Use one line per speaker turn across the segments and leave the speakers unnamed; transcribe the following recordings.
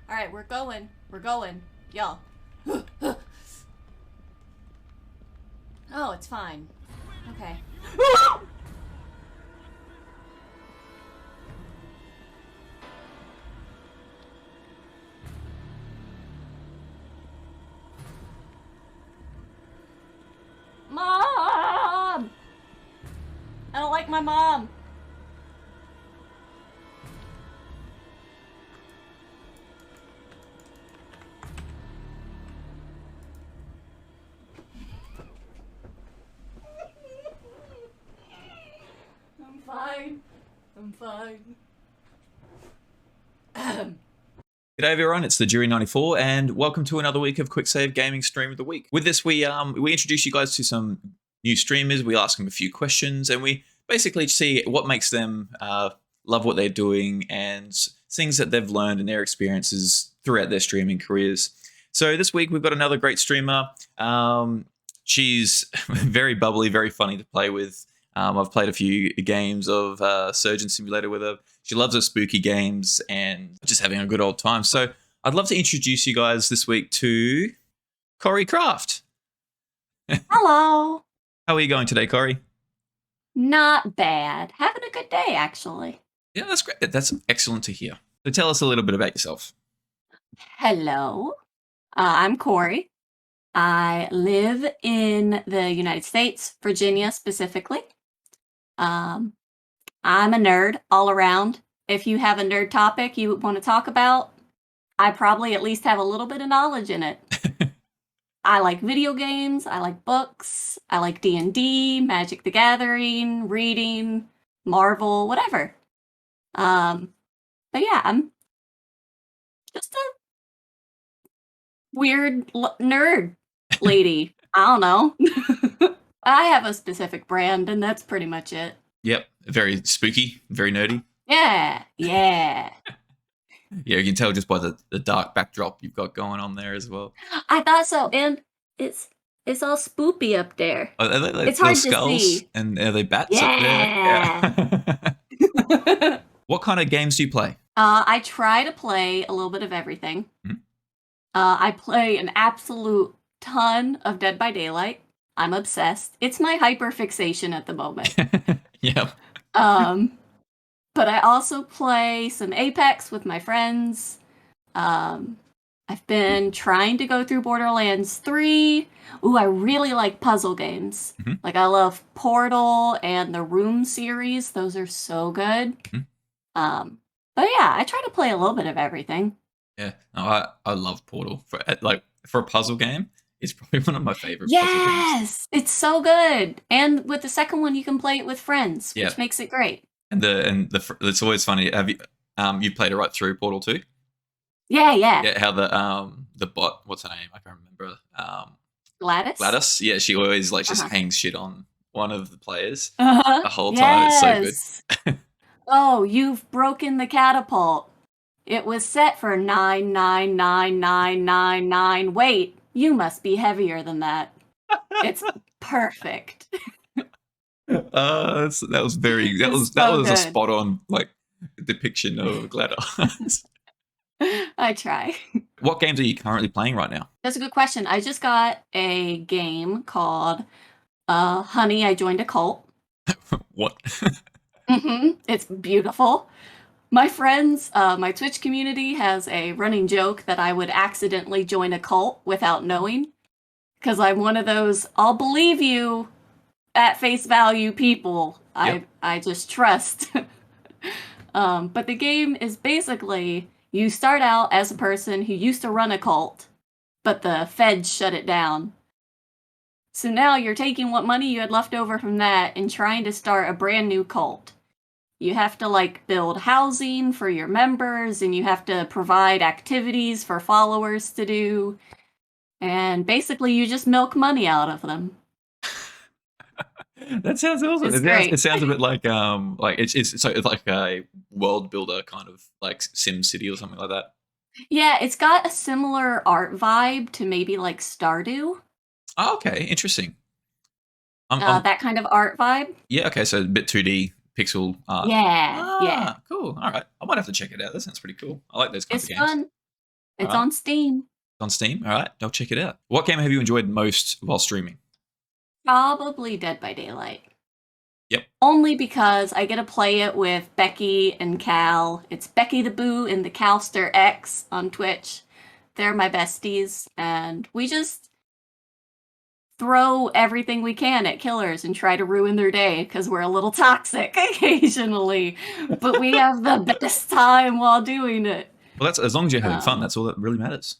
Alright, we're going. We're going. Yo. Oh, it's fine. Okay. Mom! I don't like my mom. I'm fine. I'm fine.
G'day everyone, it's the Jury94 and welcome to another week of Quick Save Gaming Stream of the Week. With this, we introduce you guys to some new streamers, we ask them a few questions, and we basically see what makes them love what they're doing and things that they've learned in their experiences throughout their streaming careers. So this week we've got another great streamer. She's very bubbly, very funny to play with. I've played a few games of Surgeon Simulator with her. She loves her spooky games and just having a good old time. So I'd love to introduce you guys this week to KoriCraft.
Hello.
How are you going today, Kori?
Not bad. Having a good day, actually.
Yeah, that's great. That's excellent to hear. So tell us a little bit about yourself.
Hello. I'm Kori. I live in the United States, Virginia specifically. I'm a nerd all around. If you have a nerd topic you want to talk about, I probably at least have a little bit of knowledge in it. I like video games, I like books, I like D&D, Magic the Gathering, reading, Marvel, whatever. But yeah, I'm just a weird nerd lady. I don't know. I have a specific brand, and that's pretty much it.
Yep, very spooky, very nerdy.
Yeah.
Yeah, you can tell just by the dark backdrop you've got going on there as well.
I thought so, and it's all spoopy up there.
Are they
It's hard
skulls?
to see.
And are they bats
Yeah.
up there? Yeah. What kind of games do you play?
I try to play a little bit of everything.
Mm-hmm.
I play an absolute ton of Dead by Daylight. I'm obsessed. It's my hyperfixation at the moment.
Yep.
But I also play some Apex with my friends. I've been trying to go through Borderlands 3. Ooh, I really like puzzle games.
Mm-hmm.
Like, I love Portal and the Room series. Those are so good.
Mm-hmm.
But yeah, I try to play a little bit of everything.
Yeah, no, I love Portal for a puzzle game. It's probably one of my favorite puzzle games.
Yes, it's so good. And with the second one, you can play it with friends, which makes it great.
And it's always funny. Have you played it right through Portal 2?
Yeah.
Yeah, how the bot, what's her name? I can't remember.
Gladys?
Gladys. Yeah, she always just hangs shit on one of the players
the
whole time. It's so good.
Oh, you've broken the catapult. It was set for 9999999. Wait, you must be heavier than that. It's perfect.
That was very that was a spot on depiction of Gladys.
I try.
What games are you currently playing right now?
That's a good question. I just got a game called Honey, I Joined a Cult.
What?
It's beautiful. My friends, my Twitch community has a running joke that I would accidentally join a cult without knowing. Because I'm one of those, I'll believe you at face value people.
Yep.
I just trust. But the game is basically, you start out as a person who used to run a cult, but the feds shut it down. So now you're taking what money you had left over from that and trying to start a brand new cult. You have to build housing for your members, and you have to provide activities for followers to do. And basically you just milk money out of them.
That sounds awesome. It sounds a bit like it's like a world builder kind of like Sim City or something like that.
Yeah, it's got a similar art vibe to maybe Stardew.
Oh, okay, interesting.
That kind of art vibe.
Yeah, okay, so a bit 2D pixel art.
Yeah.
Cool. All right, I might have to check it out. That sounds pretty cool. I like those kinds of games.
Fun.
All
It's
right.
on Steam.
On Steam. All right. I'll check it out. What game have you enjoyed most while streaming?
Probably Dead by Daylight.
Yep.
Only because I get to play it with Becky and Cal. It's Becky the Boo and the Calster X on Twitch. They're my besties, and we just throw everything we can at killers and try to ruin their day because we're a little toxic occasionally. But we have the best time while doing it.
Well, that's as long as you're having fun.
Um,
That's all that really matters.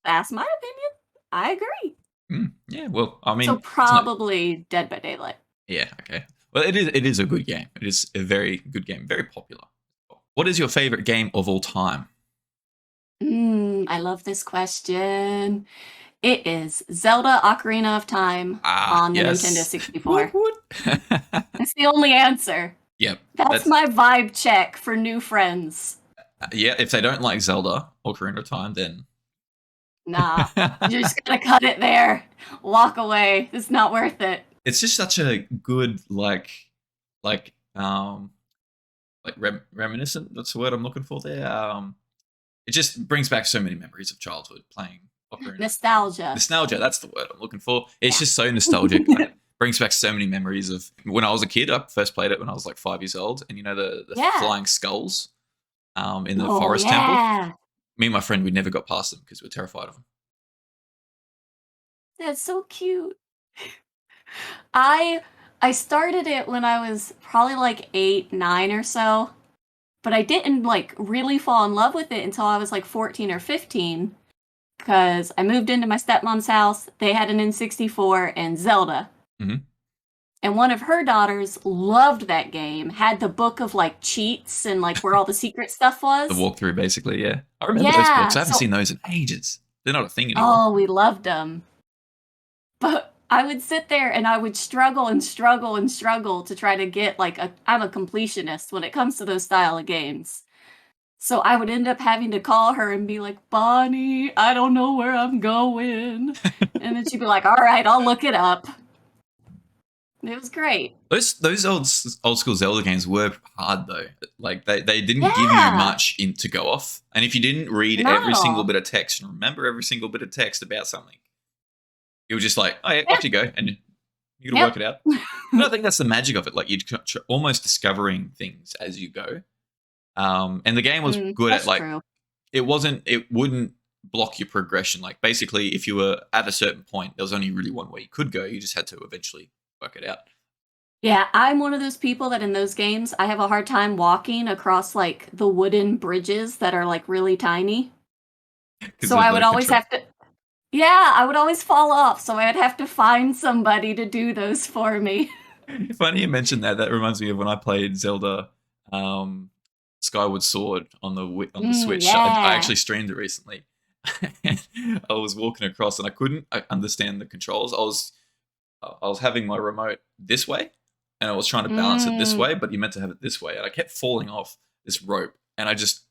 that's my opinion. I agree.
Yeah. Well, I
So
mean,
probably Dead by Daylight.
yeah. Okay. Well, it is. It is a good game. It is a very good game. Very popular. What is your favorite game of all time?
I love this question. It is Zelda Ocarina of Time
Ah,
on the Nintendo
yes.
64.
Woot, woot.
That's the only answer.
Yep.
That's my vibe check for new friends.
Yeah. If they don't like Zelda or Ocarina of Time, then
Nah, you're just gonna cut it there. Walk away. It's not worth it.
it's just such a good like reminiscent. That's the word I'm looking for there. It just brings back so many memories of childhood playing Ocarina.
Nostalgia.
Nostalgia, that's the word I'm looking for. It's
Yeah.
just so nostalgic. And it brings back so many memories of when I was a kid. I first played it when I was like 5 years old, and you know the
Yeah.
flying skulls in the
Oh,
forest temple.
yeah.
Me and my friend, we never got past them because we were terrified of them.
That's so cute. I started it when I was probably like 8, 9 or so, but I didn't like really fall in love with it until I was like 14 or 15 because I moved into my stepmom's house. They had an N64 and Zelda.
Mhm.
And one of her daughters loved that game, had the book of like cheats and like where all the secret stuff was.
The walkthrough, basically, yeah. I remember those
Yeah,
books. I haven't
so-
seen those in ages. They're not a thing anymore.
Oh, we loved them. But I would sit there and I would struggle and struggle and struggle to try to get like I'm a completionist when it comes to those style of games. So I would end up having to call her and be like, Bonnie, I don't know where I'm going. And then she'd be like, all right, I'll look it up. It was great.
Those old school Zelda games were hard though. Like they didn't give you
Yeah.
much to go off, and if you didn't read
Not
every
at
single
all.
bit of text and remember every single bit of text about something, it was just like, oh yeah,
Yeah.
off you go, and you gotta
Yep.
work it out. And I think that's the magic of it. Like you're almost discovering things as you go. And the game was good
That's
at like
true.
it wouldn't block your progression. Like basically, if you were at a certain point, there was only really one way you could go. You just had to eventually work it out.
Yeah, I'm one of those people that in those games, I have a hard time walking across like the wooden bridges that are like really tiny.
'Cause
So
of
I
the
would always
control.
have to, yeah, I would always fall off. So I'd have to find somebody to do those for me.
Funny you mentioned that. That reminds me of when I played Zelda Skyward Sword on the Switch. I
Yeah.
actually streamed it recently. I was walking across and I couldn't understand the controls. I was having my remote this way, and I was trying to balance it this way, but you meant to have it this way, and I kept falling off this rope, and I just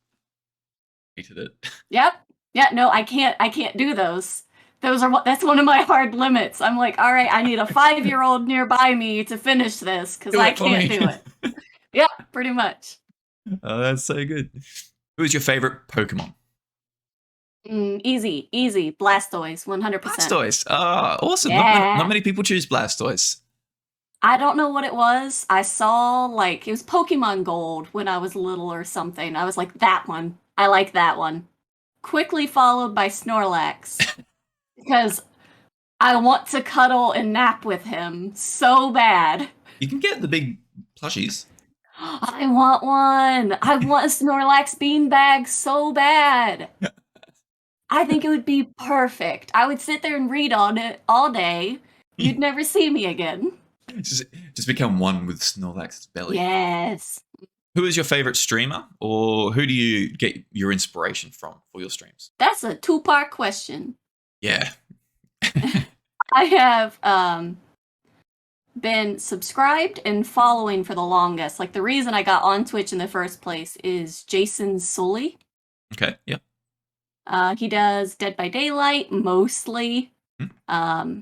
hated it.
Yep. Yeah, no, I can't do those. That's one of my hard limits. I'm like, all right, I need a 5-year-old nearby me to finish this because
Do
I
it for
can't
me.
do it. Yeah, pretty much.
Oh, that's so good. Who's your favorite Pokemon?
Easy, Blastoise, 100%.
Blastoise. Ah, awesome.
Yeah.
Not many people choose Blastoise.
I don't know what it was. I saw like it was Pokemon Gold when I was little or something. I was like, that one. I like that one. Quickly followed by Snorlax because I want to cuddle and nap with him so bad.
You can get the big plushies.
I want one. I want a Snorlax beanbag so bad. I think it would be perfect. I would sit there and read on it all day. You'd never see me again.
Just become one with Snorlax's belly.
Yes.
Who is your favorite streamer, or who do you get your inspiration from for your streams?
That's a 2-part question.
Yeah.
I have been subscribed and following for the longest. Like the reason I got on Twitch in the first place is Jason Sully.
Okay. Yeah.
He does Dead by Daylight mostly.
Hmm.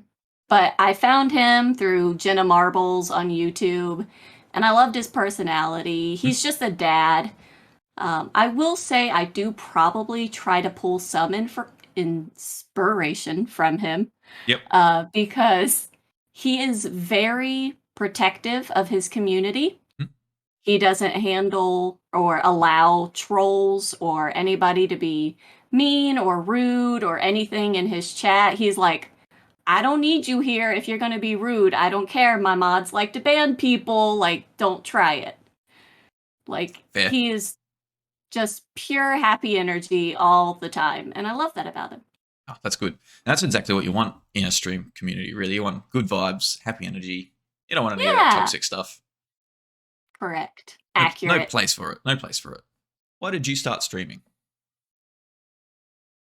But I found him through Jenna Marbles on YouTube, and I loved his personality. He's just a dad. I will say I do probably try to pull some inspiration from him,
Yep.
because he is very protective of his community.
Hmm.
He doesn't handle or allow trolls or anybody to be mean or rude or anything in his chat. He's like, I don't need you here if you're going to be rude. I don't care. My mods like to ban people. Like, don't try it. Like,
Fair.
he is just pure happy energy all the time. And I love that about him.
Oh, that's good. That's exactly what you want in a stream community, really. You want good vibes, happy energy. You don't want any of that
Yeah,
toxic stuff.
correct.
No
Accurate.
place for it. No place for it. Why did you start streaming?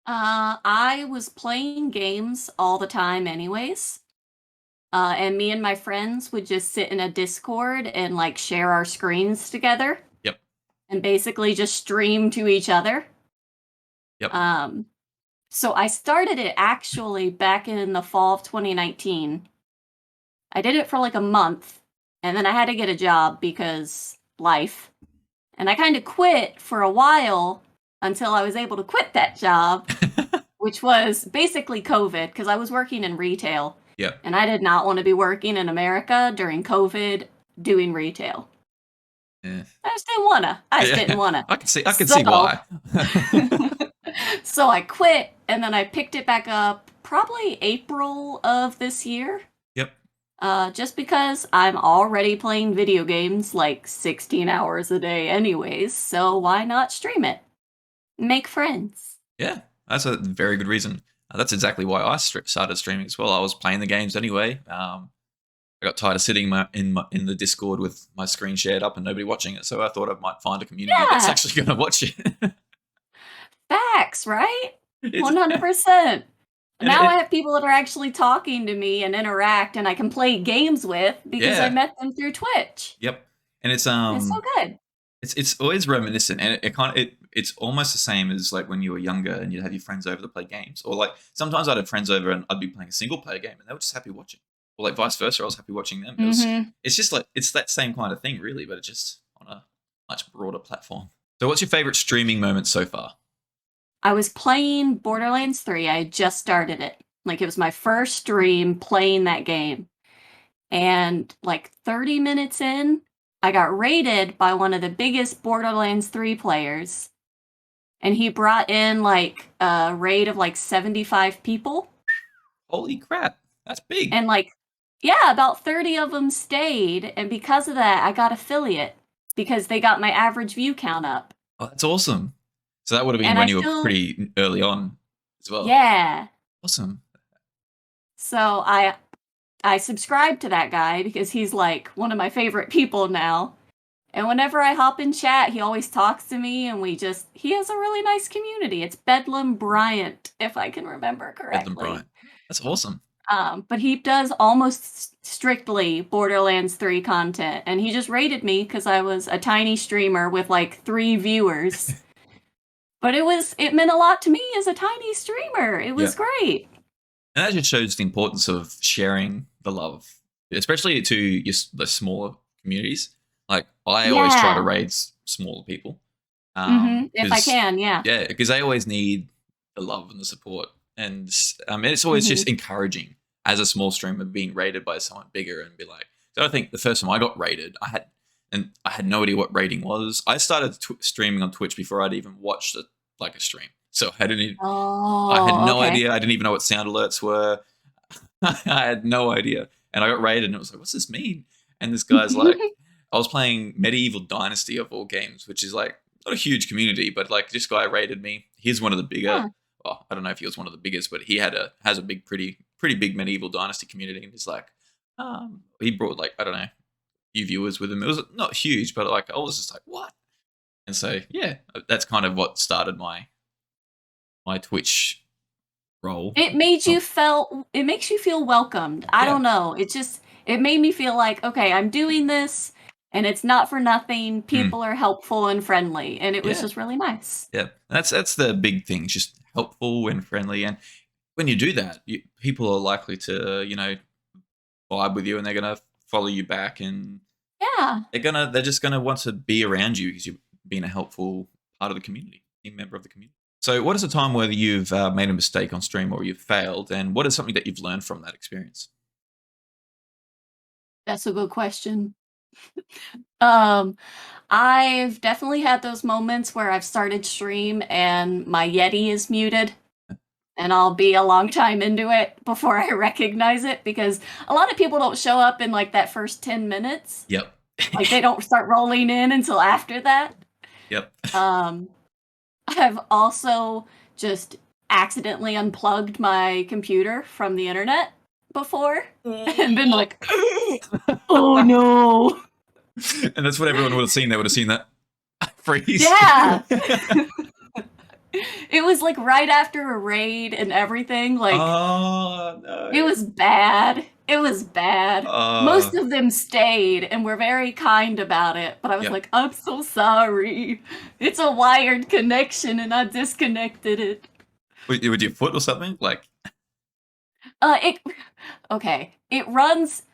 I was playing games all the time, anyways. And me and my friends would just sit in a Discord and like share our screens together
Yep.
and basically just stream to each other.
Yep.
So I started it actually back in the fall of 2019. I did it for like a month and then I had to get a job because life. And I kind of quit for a while until I was able to quit that job, which was basically COVID because I was working in retail.
Yep.
And I did not want to be working in America during COVID doing retail.
Yeah.
I just didn't wanna. I just didn't
Yeah.
wanna.
I can see
So
why.
so I quit and then I picked it back up probably April of this year.
Yep.
Just because I'm already playing video games like 16 hours a day anyways, so why not stream it? Make friends.
Yeah. That's a very good reason. That's exactly why I started streaming as well. I was playing the games anyway. I got tired of sitting in the Discord with my screen shared up and nobody watching it, so I thought I might find a community that's
Yeah,
actually going to watch it.
facts, right?
It's,
100%.
and
Now I have people that are actually talking to me and interact and I can play games with because I
yeah,
met them through Twitch.
yep. And
It's so good.
it's always reminiscent, and it kind of it's almost the same as like when you were younger and you'd have your friends over to play games, or like sometimes I'd have friends over and I'd be playing a single player game and they were just happy watching, or like vice versa, I was happy watching them.
Mhm.
It's just like it's that same kind of thing, really, but it's just on a much broader platform. So, what's your favorite streaming moment so far?
I was playing Borderlands 3. I had just started it. Like it was my first stream playing that game. And like 30 minutes in, I got raided by one of the biggest Borderlands 3 players. And he brought in like a raid of like 75 people.
Holy crap, that's big!
And like, yeah, about 30 of them stayed. And because of that, I got affiliate because they got my average view count up.
Oh, that's awesome. So that would have been
And
when
I
you were
feel,
pretty early on as well.
yeah.
Awesome.
So I subscribe to that guy because he's like one of my favorite people now. And whenever I hop in chat, he always talks to me and he has a really nice community. It's Bedlam Bryant, if I can remember
Bedlam
correctly.
Bryant. That's awesome.
But he does almost strictly Borderlands 3 content. And he just rated me because I was a tiny streamer with like 3 viewers. But it meant a lot to me as a tiny streamer. It
Yeah.
was great.
And that just shows the importance of sharing the love, especially to the smaller communities. Like I always try to
Yeah.
raid smaller people,
If I
because
can, yeah.
they always need the love and the support, and it's always
Mhm.
just encouraging as a small streamer being raided by someone bigger and be like. So I think the first time I got raided, I had no idea what raiding was. I started streaming on Twitch before I'd even watched a stream, so I had
Oh,
no
okay.
idea. I didn't even know what sound alerts were. I had no idea. And I got raided and it was like, what's this mean? And this guy's like, I was playing Medieval Dynasty of all games, which is like not a huge community, but like this guy raided me. He's one of the bigger,
Huh.
well, I don't know if he was one of the biggest, but he has a big, pretty big Medieval Dynasty community. And he's like, he brought like, I don't know, a few viewers with him. It was not huge, but like, I was just like, what? And so, yeah, that's kind of what started my Twitch role.
It makes you feel welcomed. I
Yeah.
don't know. It made me feel like, okay, I'm doing this and it's not for nothing.
Mm.
People are helpful and friendly, and it was
Yeah.
just really nice.
Yeah, that's the big thing. Just helpful and friendly, and when you do that, people are likely to vibe with you, and they're gonna follow you back, and
Yeah.
they're just gonna want to be around you because you're being a helpful part of the community, team member of the community. So, what is a time where you've made a mistake on stream or you've failed, and what is something that you've learned from that experience?
That's a good question. Um, I've definitely had those moments where I've started stream and my Yeti is muted, and I'll be a long time into it before I recognize it because a lot of people don't show up in like that first 10 minutes.
Yep.
Like they don't start rolling in until after that.
Yep.
Um, I've also just accidentally unplugged my computer from the internet before and been like, oh no.
And that's what everyone would have seen. They would have seen that freeze.
Yeah. It was like right after a raid and everything. Like,
Oh no!
it was bad. It was bad. Most of them stayed and were very kind about it, but I was
Yep.
like, I'm so sorry. It's a wired connection and I disconnected it.
With your foot or something? Like,
It okay. It runs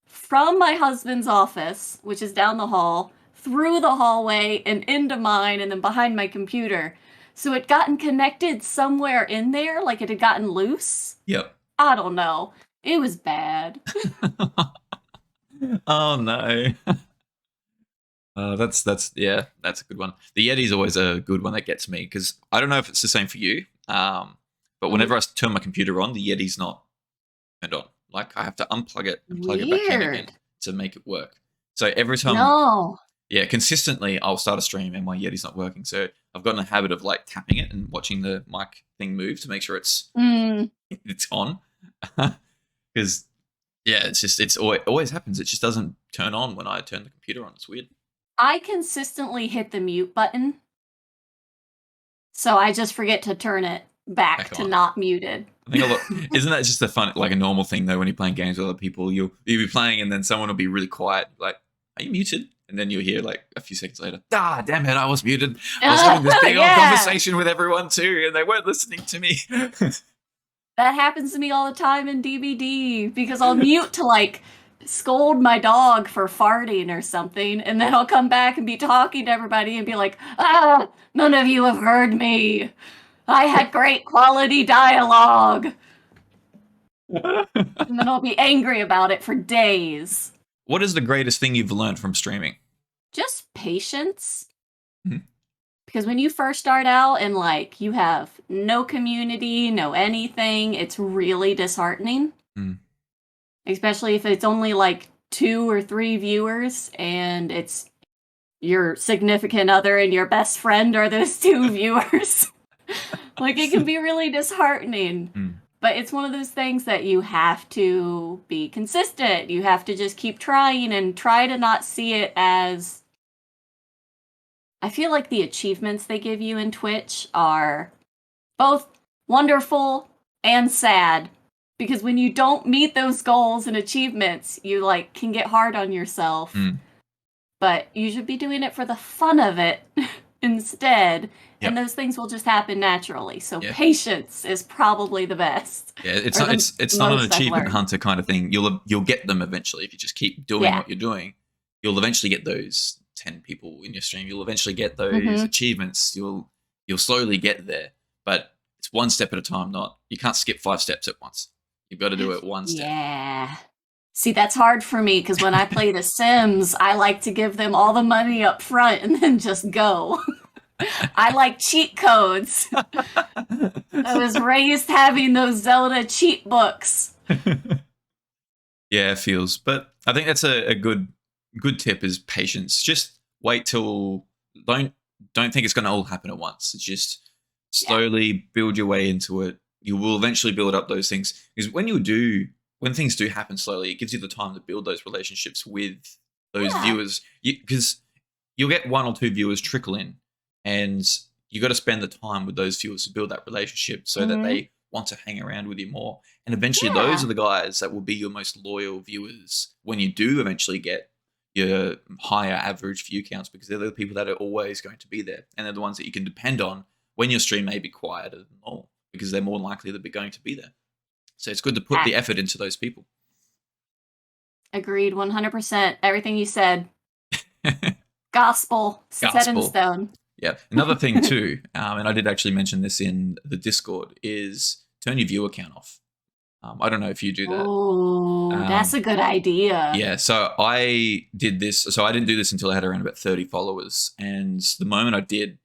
from my husband's office, which is down the hall, through the hallway and into mine and then behind my computer. So it gotten connected somewhere in there, like it had gotten loose.
yep.
I don't know. It was bad.
Oh no. That's a good one. The Yeti's always a good one that gets me because I don't know if it's the same for you. But whenever I turn my computer on, the Yeti's not turned on. Like I have to unplug it and plug it back in again
Weird.
to make it work. So every time,
No.
yeah, consistently, I'll start a stream and my Yeti's not working. So I've gotten a habit of like tapping it and watching the mic thing move to make sure it's on. Because yeah, it always happens. It just doesn't turn on when I turn the computer on. It's weird.
I consistently hit the mute button, so I just forget to turn it back to
on.
not muted.
I think isn't that just a fun, like a normal thing though? When you're playing games with other people, you'll be playing and then someone will be really quiet, like, "Are you muted?" And then you'll hear like a few seconds later, "Ah, damn it, I was muted. I was having this big old conversation with everyone too, and they weren't listening to me."
That happens to me all the time in DBD because I'll mute to like scold my dog for farting or something, and then I'll come back and be talking to everybody and be like, "Ah, none of you have heard me. I had great quality dialogue." And then I'll be angry about it for days.
What is the greatest thing you've learned from streaming?
Just patience.
Mhm.
Because when you first start out and like you have no community, no anything, it's really disheartening.
Mm.
Especially if it's only like 2 or 3 viewers and it's your significant other and your best friend are those 2 viewers. Like it can be really disheartening.
Mm.
But it's one of those things that you have to be consistent. You have to just keep trying and try to not see it as. I feel like the achievements they give you in Twitch are both wonderful and sad. Because when you don't meet those goals and achievements, you like can get hard on yourself.
Mm.
But you should be doing it for the fun of it instead.
Yep.
And those things will just happen naturally. So
Yeah.
patience is probably the best.
Yeah, it's not an
most I've
achievement
learned.
hunter kind of thing. You'll get them eventually if you just keep doing
Yeah.
what you're doing. You'll eventually get those 10 people in your stream. You'll eventually get those achievements. You'll slowly get there, but it's one step at a time. You can't skip 5 steps at once. You've got to do it one step.
Yeah. See, that's hard for me because when I play The Sims, I like to give them all the money up front and then just go. I like cheat codes. I was raised having those Zelda cheat books.
Yeah, it feels. But I think that's a good tip is patience. Just wait till don't think it's going to all happen at once. It's just slowly build your way into it. You will eventually build up those things because when things do happen slowly, it gives you the time to build those relationships with those viewers. Because you'll get 1 or 2 viewers trickle in, and you got to spend the time with those viewers to build that relationship so that they want to hang around with you more. And eventually, those are the guys that will be your most loyal viewers when you do eventually get your higher average view counts, because they're the people that are always going to be there, and they're the ones that you can depend on when your stream may be quieter than normal, because they're more likely to be going to be there. So it's good to put the effort into those people.
Agreed, 100%. Everything you said. Gospel. Set in stone.
Yeah. Another thing too, and I did actually mention this in the Discord, is turn your viewer count off. I don't know if you do that.
Oh, that's a good idea.
Yeah, so I did this. So I didn't do this until I had around about 30 followers. And the moment I did,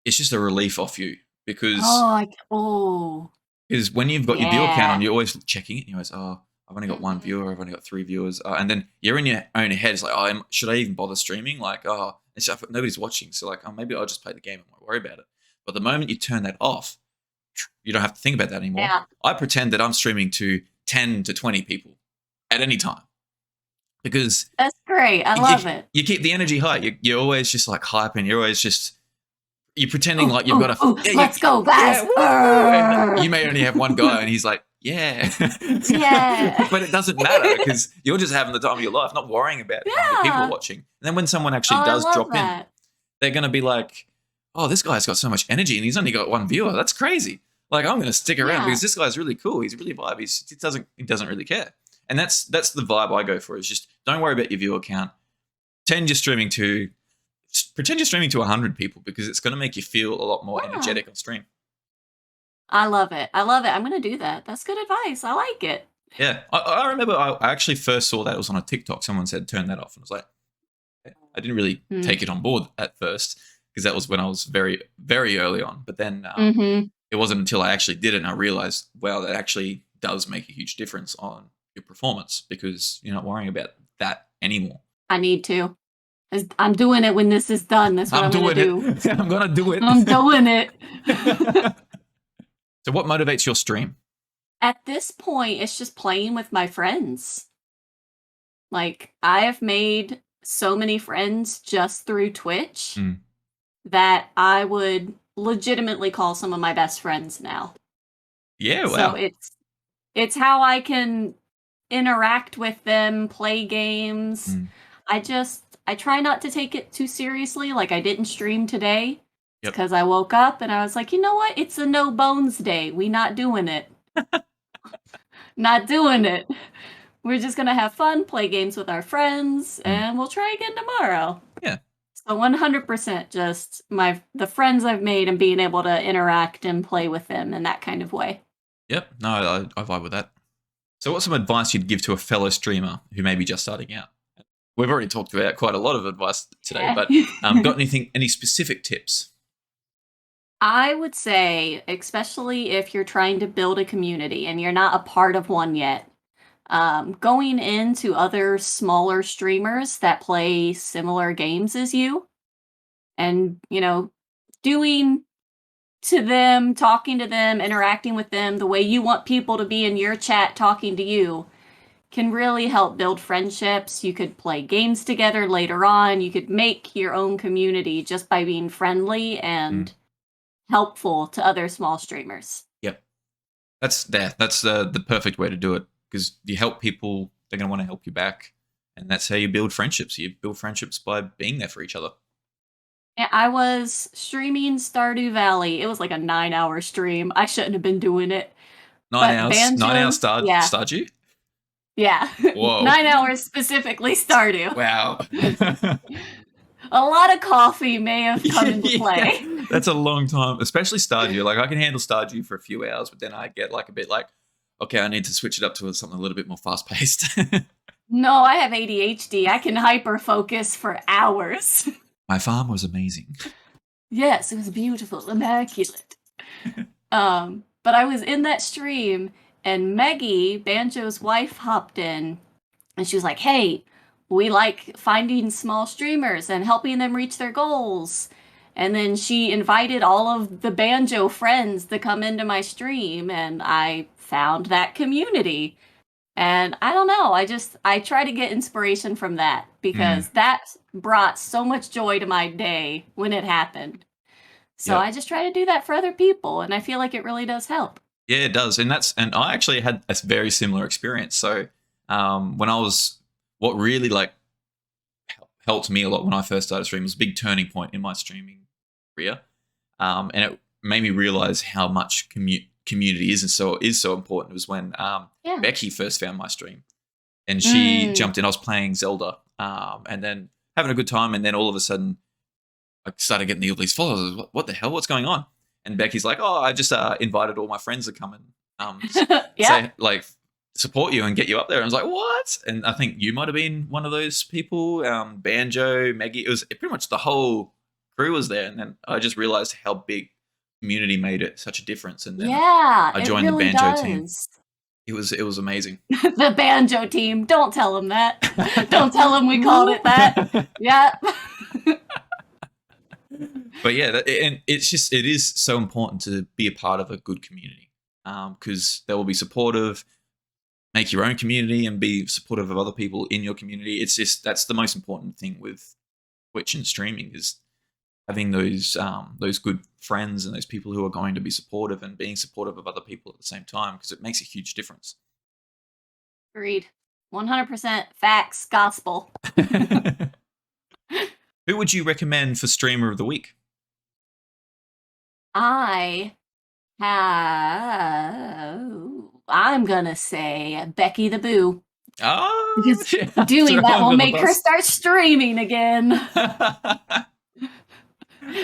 it's just a relief off you because
Oh,
when you've got your viewer count on,
yeah.
you're always checking it. And you're always, oh, I've only got one viewer. I've only got 3 viewers. And then you're in your own head. It's like, oh, should I even bother streaming? Like, oh, nobody's watching. So like, oh, maybe I'll just play the game. I won't worry about it. But the moment you turn that off, you don't have to think about that anymore.
Yeah.
I pretend that I'm streaming to 10 to 20 people at any time. Because
That's great. I love it.
You keep the energy high. You're always just like hyping. You're pretending like you've got a.
Let's go, guys.
And you may only have one guy, and he's like, yeah,
Yeah.
but it doesn't matter because you're just having the time of your life, not worrying about how many people are watching. And then when someone actually does drop in, they're going to be like, oh, this guy's got so much energy, and he's only got one viewer. That's crazy. Like, I'm going to stick around because this guy's really cool. He's really vibe. He doesn't really care. And that's the vibe I go for, is just don't worry about your viewer count. Pretend you're streaming to 100 people because it's going to make you feel a lot more energetic on stream.
I love it. I love it. I'm going to do that. That's good advice. I like it.
Yeah. I remember I actually first saw that. It was on a TikTok. Someone said, turn that off. And I was like, I didn't really take it on board at first because that was when I was very, very early on. But then it wasn't until I actually did it and I realized, wow, that actually does make a huge difference on your performance because you're not worrying about that anymore.
I need to. I'm doing it when this is done. That's what I'm going to do.
I'm going to do it.
I'm doing it.
So what motivates your stream?
At this point, it's just playing with my friends. Like, I have made so many friends just through Twitch that I would legitimately call some of my best friends now.
Yeah, wow.
So it's how I can interact with them, play games. I try not to take it too seriously. Like, I didn't stream today because I woke up and I was like, you know what? It's a no bones day. We not doing it. Not doing it. We're just gonna have fun, play games with our friends, and we'll try again tomorrow.
Yeah.
So 100% just the friends I've made and being able to interact and play with them in that kind of way.
Yep. No, I vibe with that. So what's some advice you'd give to a fellow streamer who may be just starting out? We've already talked about quite a lot of advice today, but got any specific tips?
I would say, especially if you're trying to build a community and you're not a part of one yet, going into other smaller streamers that play similar games as you and, doing to them, talking to them, interacting with them the way you want people to be in your chat talking to you can really help build friendships. You could play games together later on. You could make your own community just by being friendly and helpful to other small streamers.
Yep. That's the perfect way to do it because you help people, they're going to want to help you back. And that's how you build friendships. You build friendships by being there for each other.
Yeah, I was streaming Stardew Valley. It was like a 9-hour stream. I shouldn't have been doing it.
9 hours? 9 hours Stardew?
Yeah.
Whoa.
9 hours specifically Stardew.
Wow.
A lot of coffee may have come into play.
That's a long time, especially Stardew. Like, I can handle Stardew for a few hours, but then I get like a bit like, okay, I need to switch it up to something a little bit more fast-paced.
No, I have ADHD. I can hyper-focus for hours.
My farm was amazing.
Yes, it was beautiful, immaculate. But I was in that stream, and Maggie, Banjo's wife, hopped in, and she was like, hey, we like finding small streamers and helping them reach their goals. And then she invited all of the Banjo friends to come into my stream, and I found that community. And I don't know, I try to get inspiration from that because that brought so much joy to my day when it happened. So I just try to do that for other people, and I feel like it really does help.
Yeah, it does. And I actually had a very similar experience. So when I was, what really like helped me a lot when I first started streaming was a big turning point in my streaming career. And it made me realize how much community is so important. It was when Becky first found my stream and she jumped in. I was playing Zelda and then having a good time. And then all of a sudden started getting all these followers. What the hell? What's going on? And Becky's like, oh, I just invited all my friends to come and say, like, support you and get you up there. And I was like, what? And I think you might have been one of those people. Banjo, Maggie, it was pretty much the whole crew was there. And then I just realized how big community made it such a difference. And then I joined the Banjo team. It was amazing.
The Banjo team. Don't tell them that. Don't tell them we called it that. Yeah.
But yeah, and it is so important to be a part of a good community, because they will be supportive. Make your own community and be supportive of other people in your community. It's just, that's the most important thing with Twitch and streaming, is having those good friends and those people who are going to be supportive and being supportive of other people at the same time, because it makes a huge difference.
Agreed. 100% facts, gospel.
Who would you recommend for Streamer of the Week?
I'm gonna say Becky the Boo.
Oh,
because doing that will make her start streaming again.
I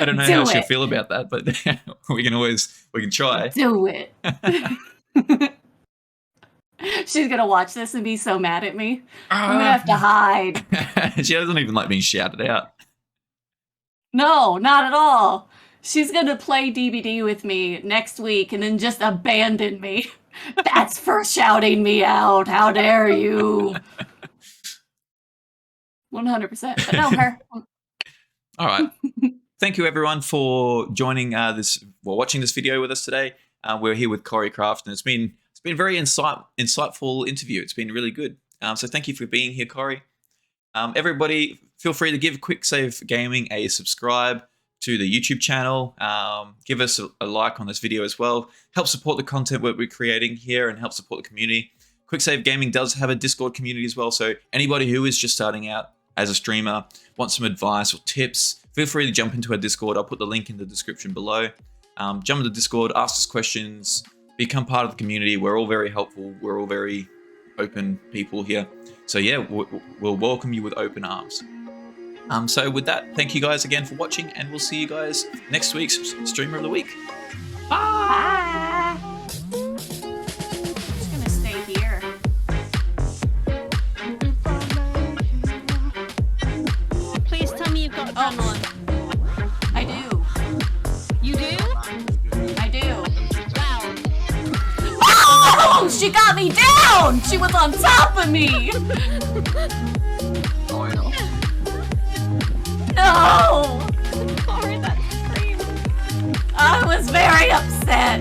don't know how she'll feel about that, but we can try.
Do it. She's gonna watch this and be so mad at me. I'm gonna have to hide.
She doesn't even like being shouted out.
No, not at all. She's gonna play DBD with me next week and then just abandon me. That's for shouting me out. How dare you? 100%. But no, her.
All right. Thank you, everyone, for joining watching this video with us today. We're here with KoriCraft, and it's been a very insightful interview. It's been really good. So thank you for being here, Kori. Everybody, feel free to give Quick Save Gaming a subscribe to the YouTube channel. Give us a like on this video as well. Help support the content we're creating here and help support the community. Quick Save Gaming does have a Discord community as well, so anybody who is just starting out as a streamer, wants some advice or tips, feel free to jump into our Discord. I'll put the link in the description below. Jump into Discord, ask us questions, become part of the community. We're all very helpful. We're all very open people here. So yeah, we'll welcome you with open arms. So with that, thank you guys again for watching, and we'll see you guys next week's Streamer of the Week. Bye!
I'm just gonna stay here.
Please tell me you've got adrenaline.
I do.
You do?
I do.
Wow.
Oh! She got me down! She was on top of me! No!
Sorry, that scream.
I was very upset.